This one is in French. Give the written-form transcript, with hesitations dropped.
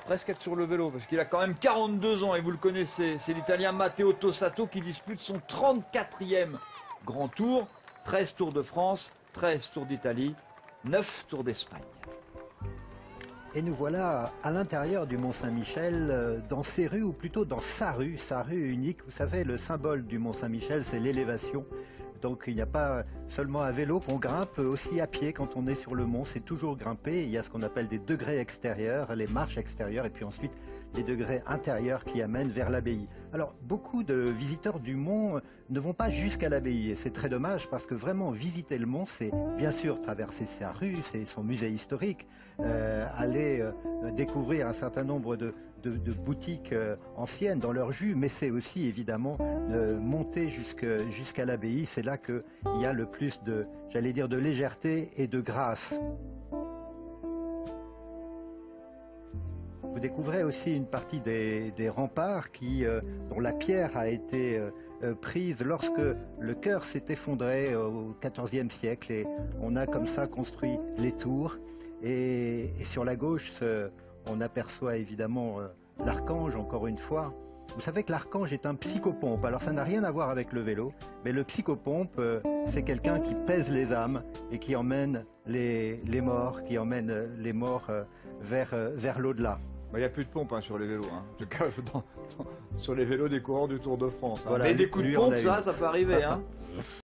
Presque être sur le vélo, parce qu'il a quand même 42 ans et vous le connaissez. C'est l'Italien Matteo Tossato qui dispute son 34e Grand Tour. 13 Tours de France, 13 Tours d'Italie, 9 Tours d'Espagne. Et nous voilà à l'intérieur du Mont-Saint-Michel, dans ses rues, ou plutôt dans sa rue unique. Vous savez, le symbole du Mont-Saint-Michel, c'est l'élévation. Donc il n'y a pas seulement à vélo qu'on grimpe, aussi à pied quand on est sur le mont, c'est toujours grimper. Il y a ce qu'on appelle des degrés extérieurs, les marches extérieures, et puis ensuite les degrés intérieurs qui amènent vers l'abbaye. Alors beaucoup de visiteurs du mont ne vont pas jusqu'à l'abbaye, et c'est très dommage parce que vraiment visiter le mont, c'est bien sûr traverser sa rue, c'est son musée historique, aller découvrir un certain nombre de boutiques anciennes dans leur jus, mais c'est aussi évidemment monter jusqu'à l'abbaye. C'est là qu'il y a le plus de, j'allais dire, de légèreté et de grâce. Vous découvrez aussi une partie des remparts dont la pierre a été prise lorsque le chœur s'est effondré au XIVe siècle, et on a comme ça construit les tours. Et sur la gauche, on aperçoit évidemment l'archange, encore une fois. Vous savez que l'archange est un psychopompe. Alors ça n'a rien à voir avec le vélo, mais le psychopompe, c'est quelqu'un qui pèse les âmes et qui emmène les morts, vers l'au-delà. Il n'y a plus de pompe sur les vélos, hein. En tout cas sur les vélos des coureurs du Tour de France. Hein. Voilà, mais des coups de pompe, ça peut arriver. Hein.